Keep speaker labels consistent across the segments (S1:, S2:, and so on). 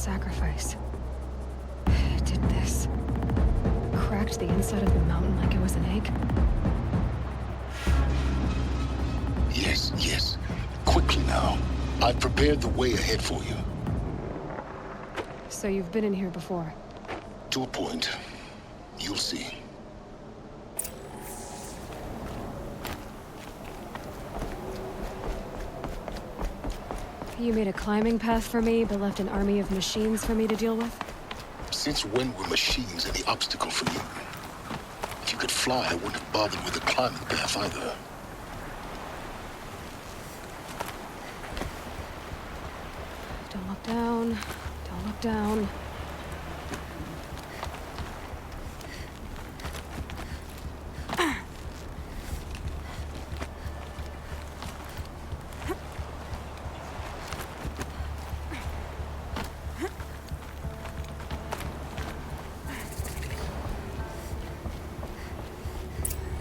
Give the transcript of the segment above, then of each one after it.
S1: sacrifice. It did this. Cracked the inside of the mountain like it was an egg.
S2: Yes, yes. Quickly now. I've prepared the way ahead for you.
S1: So you've been in here before?
S2: To a point. You'll see.
S1: You made a climbing path for me, but left an army of machines for me to deal with?
S2: Since when were machines any obstacle for you? If you could fly, I wouldn't have bothered with a climbing path either.
S1: Don't look down. Don't look down.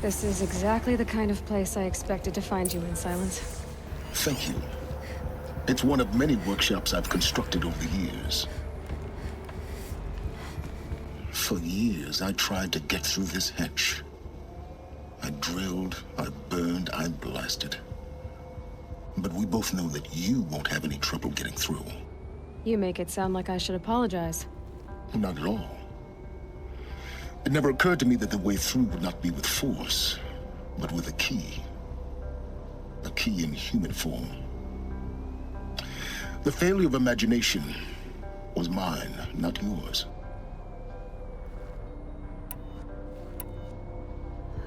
S1: This is exactly the kind of place I expected to find you in, Silence.
S2: Thank you. It's one of many workshops I've constructed over the years. For years, I tried to get through this hatch. I drilled, I burned, I blasted. But we both know that you won't have any trouble getting through.
S1: You make it sound like I should apologize.
S2: Not at all. It never occurred to me that the way through would not be with force, but with a key. A key in human form. The failure of imagination was mine, not yours.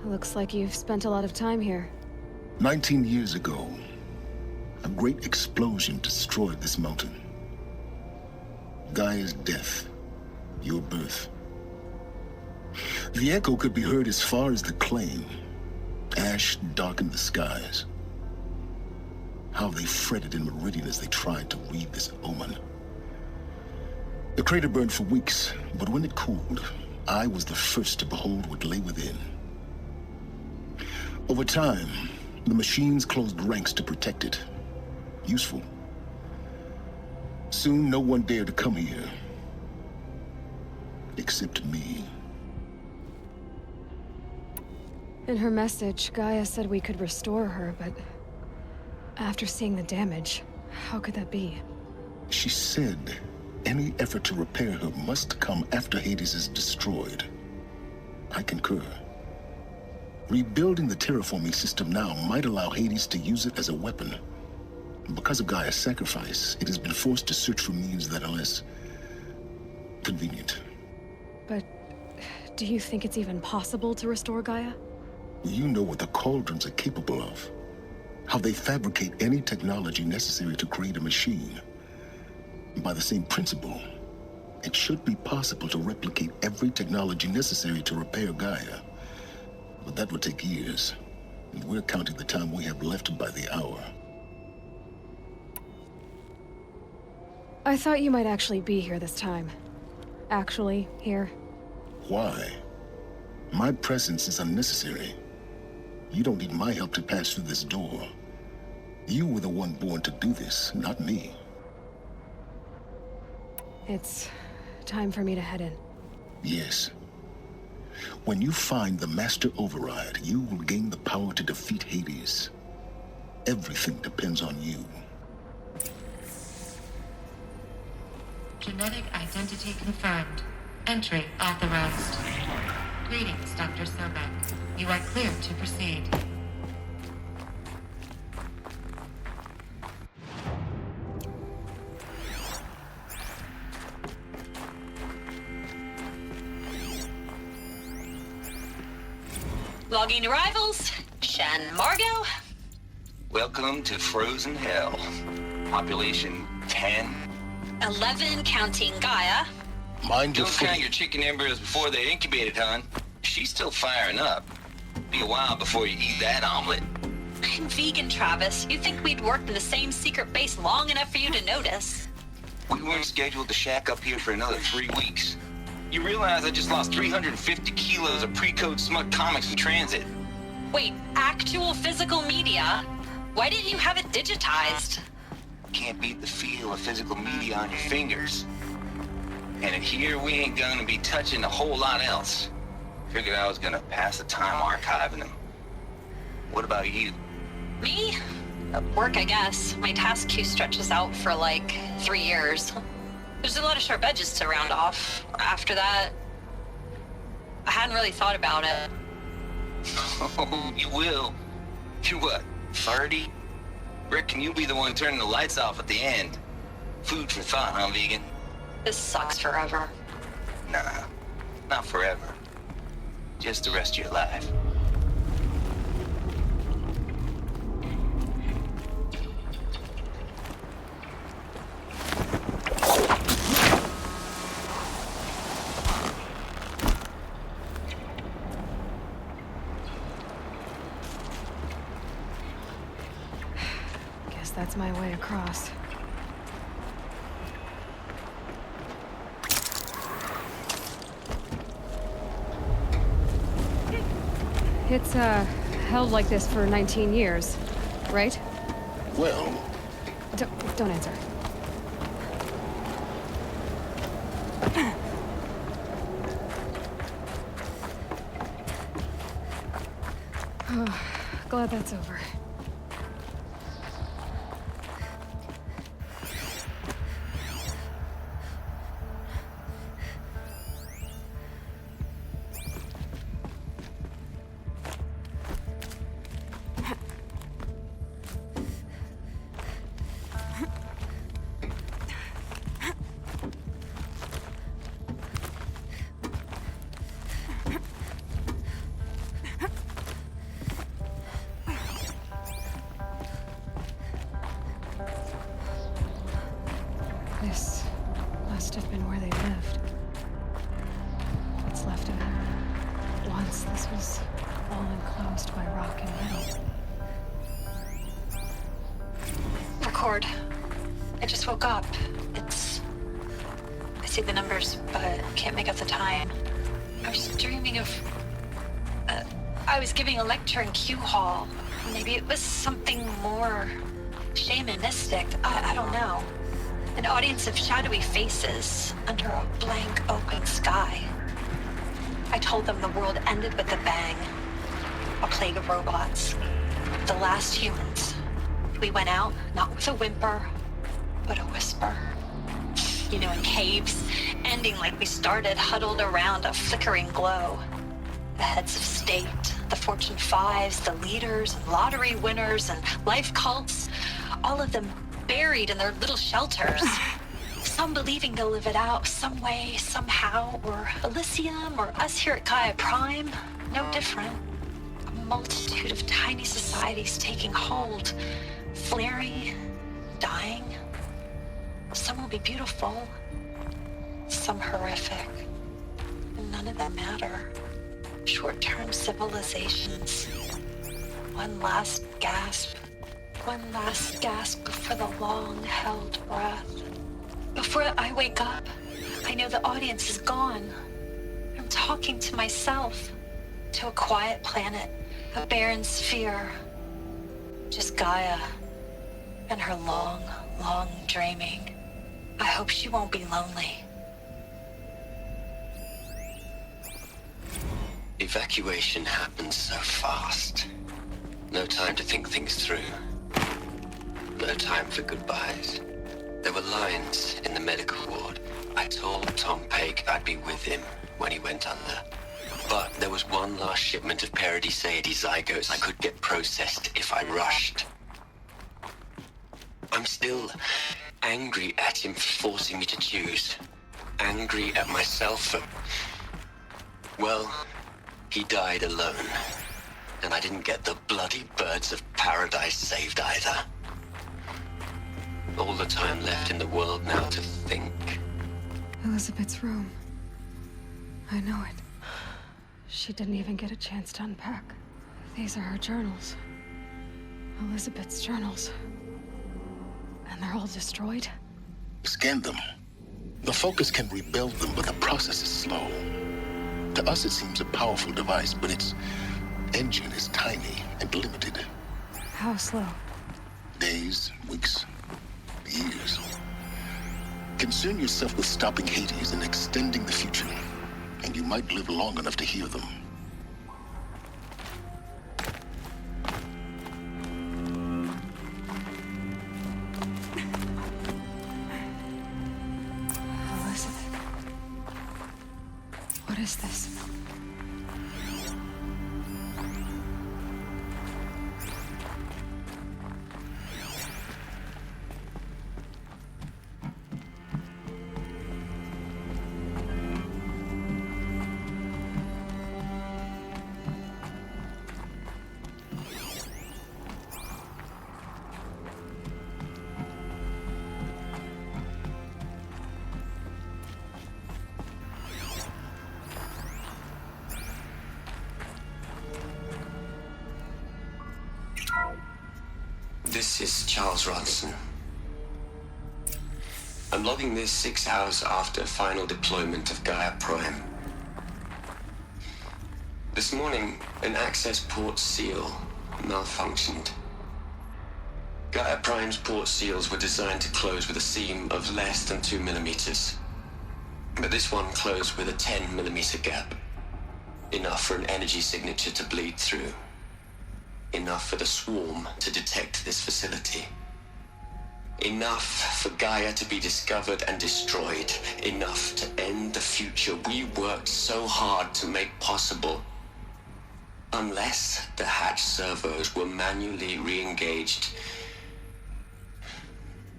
S1: Looks like you've spent a lot of time here.
S2: 19 years ago, a great explosion destroyed this mountain. Gaia's death, your birth. The echo could be heard as far as the claim. Ash darkened the skies. How they fretted in Meridian as they tried to read this omen. The crater burned for weeks, but when it cooled, I was the first to behold what lay within. Over time, the machines closed ranks to protect it. Useful. Soon, no one dared to come here. Except me.
S1: In her message, Gaia said we could restore her, but after seeing the damage, how could that be?
S2: She said any effort to repair her must come after Hades is destroyed. I concur. Rebuilding the terraforming system now might allow Hades to use it as a weapon. Because of Gaia's sacrifice, it has been forced to search for means that are less convenient.
S1: But do you think it's even possible to restore Gaia?
S2: You know what the Cauldrons are capable of. How they fabricate any technology necessary to create a machine. By the same principle, it should be possible to replicate every technology necessary to repair Gaia. But that would take years, and we're counting the time we have left by the hour.
S1: I thought you might actually be here this time. Actually, here.
S2: Why? My presence is unnecessary. You don't need my help to pass through this door. You were the one born to do this, not me.
S1: It's time for me to head in.
S2: Yes. When you find the Master Override, you will gain the power to defeat Hades. Everything depends on you.
S3: Genetic identity confirmed. Entry authorized. Greetings, Dr. Sobek. You are cleared to proceed.
S4: Logging arrivals. Shan Margot.
S5: Welcome to Frozen Hell. Population 10.
S4: 11 counting Gaia.
S2: Mind your
S5: Don't
S2: foot.
S5: count your chicken embryos before they're incubated, hon. She's still firing up. Be a while before you eat that omelet.
S4: I'm vegan, Travis. You'd think we'd worked in the same secret base long enough for you to notice.
S5: We weren't scheduled to shack up here for another 3 weeks. You realize I just lost 350 kilos of pre-code smut comics in transit.
S4: Wait, actual physical media? Why didn't you have it digitized?
S5: Can't beat the feel of physical media on your fingers. And here we ain't gonna be touching a whole lot else. Figured I was gonna pass the time archiving them. What about you?
S4: Me? Work, I guess. My task queue stretches out for like 3 years. There's a lot of sharp edges to round off. After that, I hadn't really thought about it.
S5: Oh, you will. You're what, 30? Reckon you'll be the one turning the lights off at the end. Food for thought, huh, vegan?
S4: This sucks forever.
S5: Nah, not forever. Just the rest of your life.
S1: Guess that's my way across. It's, held like this for 19 years, right?
S2: Well,
S1: Don't answer. Oh, glad that's over. This must have been where they lived. What's left of it. Once this was all enclosed by rock and metal.
S4: Record. I just woke up. I see the numbers, but can't make out the time. I was dreaming of... I was giving a lecture in Q Hall. Maybe it was something more shamanistic. I don't know. An audience of shadowy faces under a blank open sky. I told them the world ended with a bang. A plague of robots. The last humans. We went out, not with a whimper, but a whisper. You know, in caves, ending like we started, huddled around a flickering glow. The heads of state, the Fortune 5s, the leaders, and lottery winners, and life cults, all of them buried in their little shelters. Some believing they'll live it out some way, somehow, or Elysium, or us here at Gaia Prime, no different. A multitude of tiny societies taking hold, flaring, dying. Some will be beautiful, some horrific, and none of them matter. Short-term civilizations. One last gasp before the long-held breath. Before I wake up, I know the audience is gone. I'm talking to myself, to a quiet planet, a barren sphere. Just Gaia and her long, long dreaming. I hope she won't be lonely.
S6: Evacuation happened so fast. No time to think things through. No time for goodbyes. There were lines in the medical ward. I told Tom Pake I'd be with him when he went under. But there was one last shipment of Paradiseidae zygotes I could get processed if I rushed. I'm still angry at him for forcing me to choose. Angry at myself for... Well, he died alone. And I didn't get the bloody birds of paradise saved either. All the time left in the world now to think.
S1: Elizabeth's room. I know it. She didn't even get a chance to unpack. These are her journals. Elizabeth's journals. And they're all destroyed?
S2: Scan them. The Focus can rebuild them, but the process is slow. To us, it seems a powerful device, but its engine is tiny and limited.
S1: How slow?
S2: Days, weeks, years. Concern yourself with stopping Hades and extending the future, and you might live long enough to hear them.
S1: Elizabeth. What is this?
S6: This is Charles Ronson. I'm logging this 6 hours after final deployment of Gaia Prime. This morning, an access port seal malfunctioned. Gaia Prime's port seals were designed to close with a seam of less than 2 millimeters. But this one closed with a 10 millimeter gap. Enough for an energy signature to bleed through. Enough for the swarm to detect this facility. Enough for Gaia to be discovered and destroyed. Enough to end the future we worked so hard to make possible. Unless the hatch servos were manually re-engaged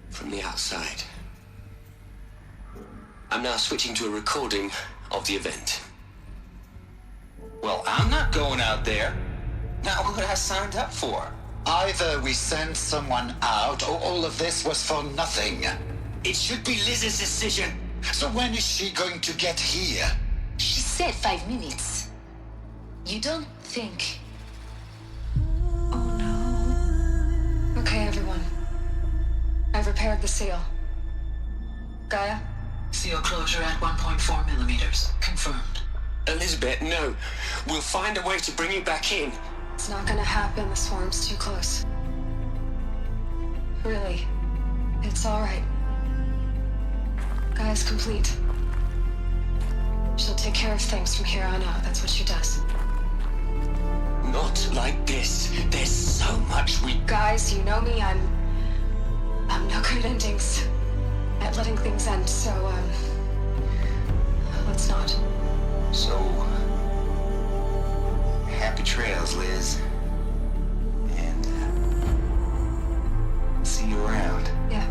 S6: from the outside. I'm now switching to a recording of the event.
S5: Well, I'm not going out there. Not what I signed up for.
S7: Either we send someone out, or all of this was for nothing.
S5: It should be Liz's decision.
S7: So when is she going to get here?
S8: She said 5 minutes. You don't think...
S1: Oh no. Okay, everyone. I've repaired the seal. Gaia?
S9: Seal closure at 1.4 millimeters. Confirmed.
S6: Elizabeth, no. We'll find a way to bring you back in.
S1: It's not gonna happen. The swarm's too close. Really. It's all right. Gaia's complete. She'll take care of things from here on out. That's what she does.
S6: Not like this. There's so much we...
S1: Guys, you know me. I'm no good at endings. At letting things end, so, let's not.
S5: So, happy trails, Liz. And, see you around.
S1: Yeah.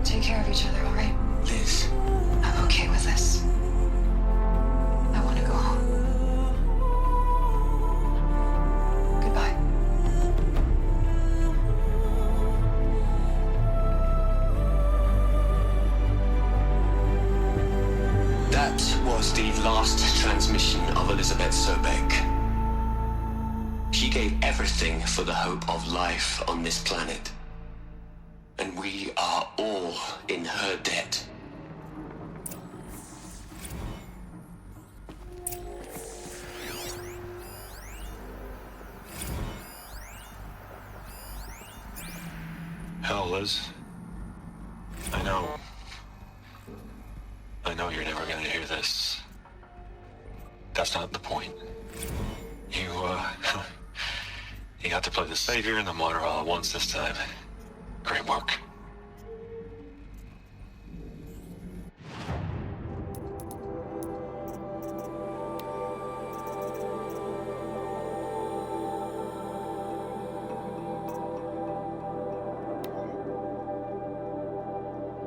S1: Take care of each other, all right?
S5: Liz.
S1: I'm okay with this. I want to go home. Goodbye.
S6: That was the last transmission of Elizabeth Sobek. She gave everything for the hope of life on this planet. And we are all in her debt.
S10: Hell, Liz. I know you're never gonna hear this. That's not the point. You got to play the savior and the martyr all at once this time. Great work.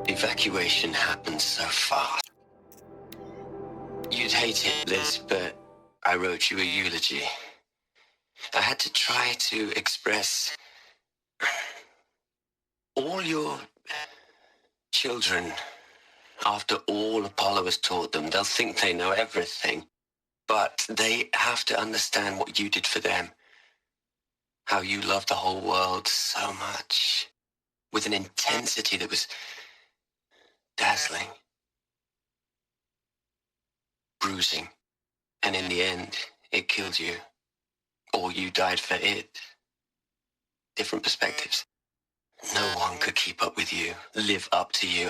S6: Evacuation happened so fast. You'd hate it, Liz, but I wrote you a eulogy. I had to try to express all your children. After all Apollo has taught them, they'll think they know everything. But they have to understand what you did for them. How you loved the whole world so much. With an intensity that was dazzling. Bruising. And in the end, it killed you. Or you died for it. Different perspectives. No one could keep up with you, live up to you.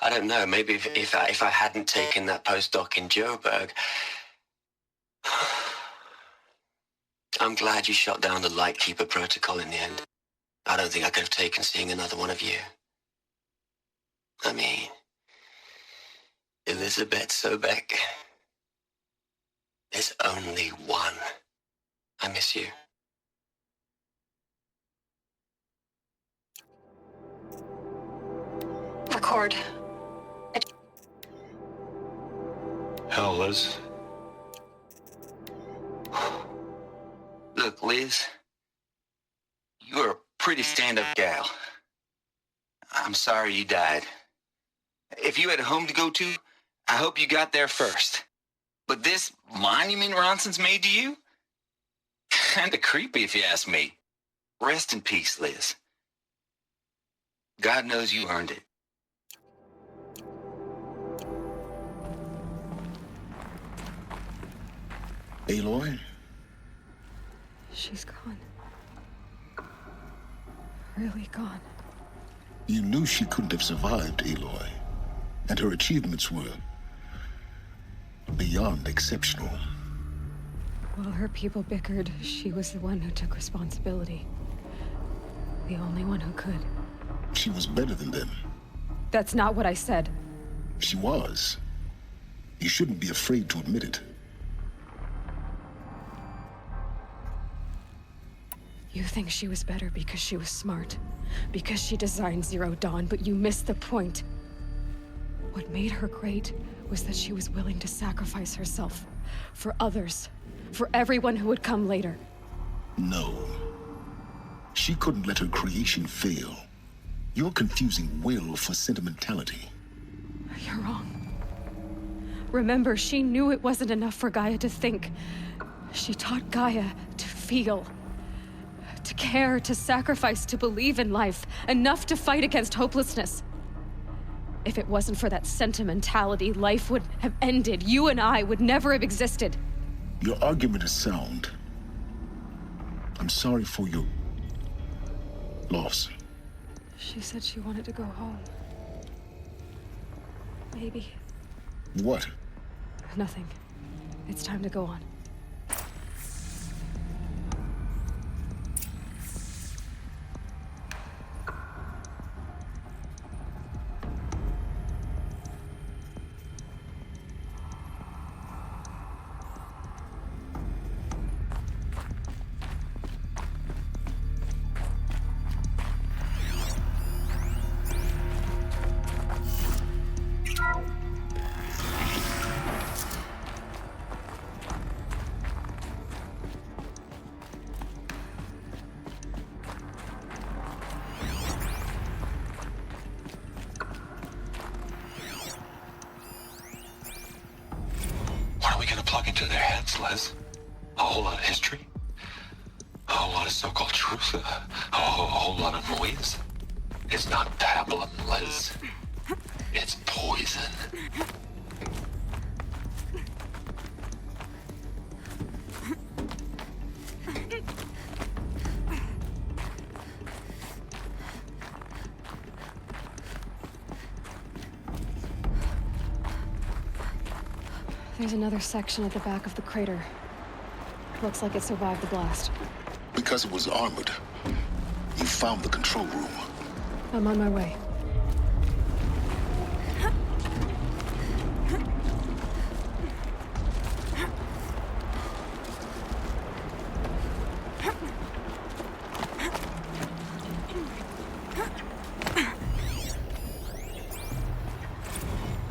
S6: I don't know. Maybe if I hadn't taken that postdoc in Joburg, I'm glad you shot down the Lightkeeper protocol in the end. I don't think I could have taken seeing another one of you. I mean, Elizabeth Sobek. There's only one. I miss you.
S4: Record.
S10: Hell, Liz.
S5: Look, Liz, you're a pretty stand-up gal. I'm sorry you died. If you had a home to go to, I hope you got there first. But this monument Ronson's made to you? Kinda creepy if you ask me. Rest in peace, Liz. God knows you earned it.
S2: Aloy?
S1: She's gone. Really gone.
S2: You knew she couldn't have survived, Aloy. And her achievements were beyond exceptional.
S1: While her people bickered, she was the one who took responsibility. The only one who could.
S2: She was better than them.
S1: That's not what I said.
S2: She was. You shouldn't be afraid to admit it.
S1: You think she was better because she was smart, because she designed Zero Dawn, but you missed the point. What made her great was that she was willing to sacrifice herself for others, for everyone who would come later.
S2: No. She couldn't let her creation fail. You're confusing will for sentimentality.
S1: You're wrong. Remember, she knew it wasn't enough for Gaia to think. She taught Gaia to feel. To care, to sacrifice, to believe in life, enough to fight against hopelessness. If it wasn't for that sentimentality, life would have ended. You and I would never have existed.
S2: Your argument is sound. I'm sorry for your loss.
S1: She said she wanted to go home. Maybe.
S2: What?
S1: Nothing. It's time to go on.
S10: Into their heads, Liz. A whole lot of history. A whole lot of so-called truth. A whole lot of noise. It's not pablum, Liz. It's poison.
S1: There's another section at the back of the crater. Looks like it survived the blast.
S2: Because it was armored. You found the control room.
S1: I'm on my way.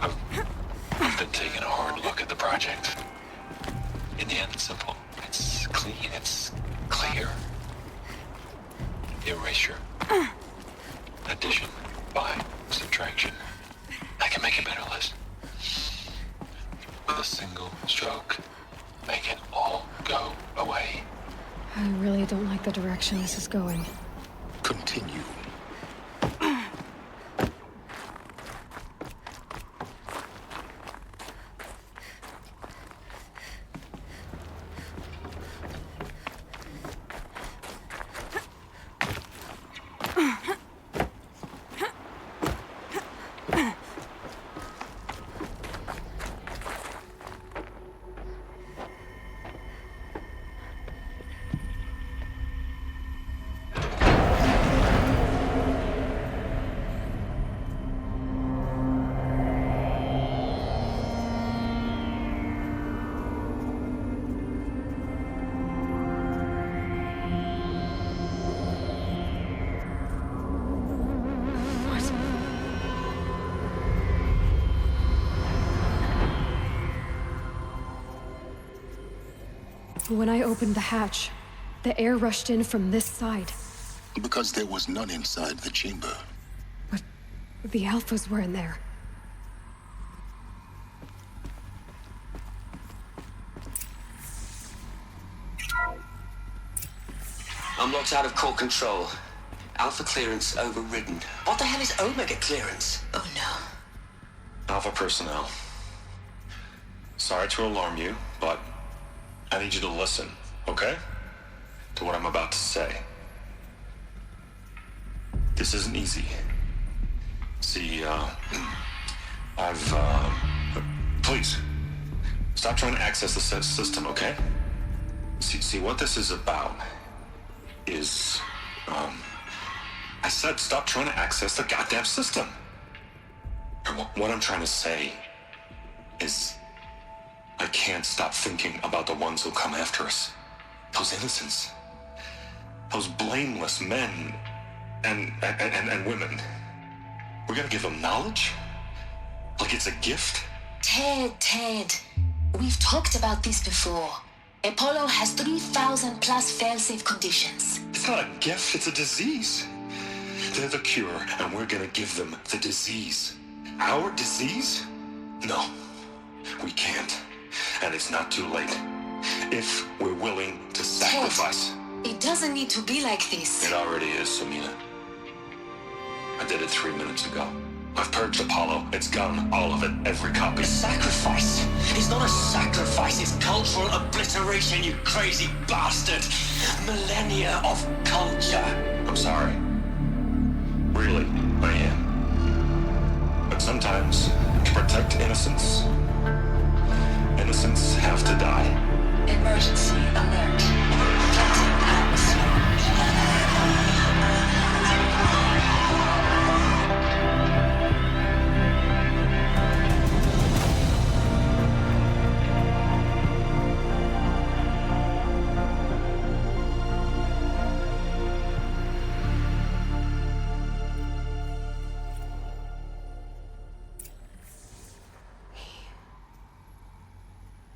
S10: I've been taking a hard look at the project. In the end, it's simple. It's clean. It's clear. Erasure. Addition. By subtraction. I can make it better, Liz. With a single stroke. Make it all go away.
S1: I really don't like the direction this is going.
S2: Continue.
S1: When I opened the hatch, the air rushed in from this side.
S2: Because there was none inside the chamber.
S1: But the Alphas were in there.
S6: I'm locked out of core control. Alpha clearance overridden. What the hell is Omega clearance?
S8: Oh no.
S10: Alpha personnel. Sorry to alarm you, but I need you to listen, okay? To what I'm about to say. This isn't easy. See, please, stop trying to access the system, okay? See, what this is about is, I said stop trying to access the goddamn system. And what I'm trying to say is, I can't stop thinking about the ones who come after us. Those innocents. Those blameless men and women. We're gonna give them knowledge? Like it's a gift?
S8: Ted. We've talked about this before. Apollo has 3,000 plus fail-safe conditions.
S10: It's not a gift, it's a disease. They're the cure, and we're gonna give them the disease. Our disease? No, we can't. And it's not too late. If we're willing to sacrifice.
S8: Ted, it doesn't need to be like this.
S10: It already is, Samina. I did it 3 minutes ago. I've purged Apollo. It's gone. All of it. Every copy.
S6: A sacrifice? It's not a sacrifice. It's cultural obliteration, you crazy bastard. Millennia of culture.
S10: I'm sorry. Really, I am. But sometimes, to protect innocence, innocents have to die.
S8: Emergency alert. Detecting atmosphere.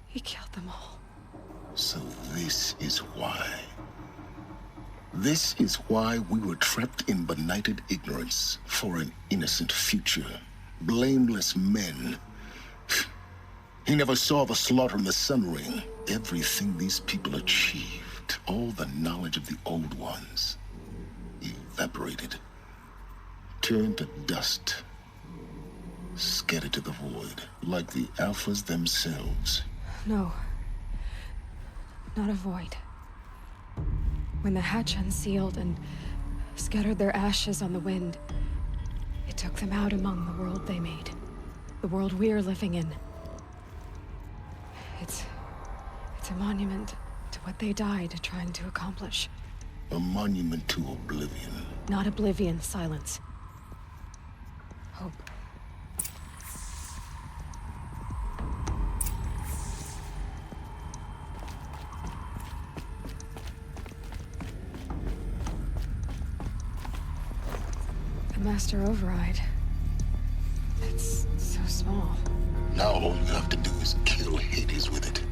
S1: He killed them all.
S2: So this is why. This is why we were trapped in benighted ignorance for an innocent future. Blameless men. He never saw the slaughter in the Sun Ring. Everything these people achieved, all the knowledge of the old ones, evaporated. Turned to dust. Scattered to the void, like the Alphas themselves.
S1: No. Not a void. When the hatch unsealed and scattered their ashes on the wind, it took them out among the world they made. The world we're living in. It's a monument to what they died trying to accomplish.
S2: A monument to oblivion.
S1: Not oblivion, silence. Hope. Master override. It's so small.
S2: Now all you have to do is kill Hades with it.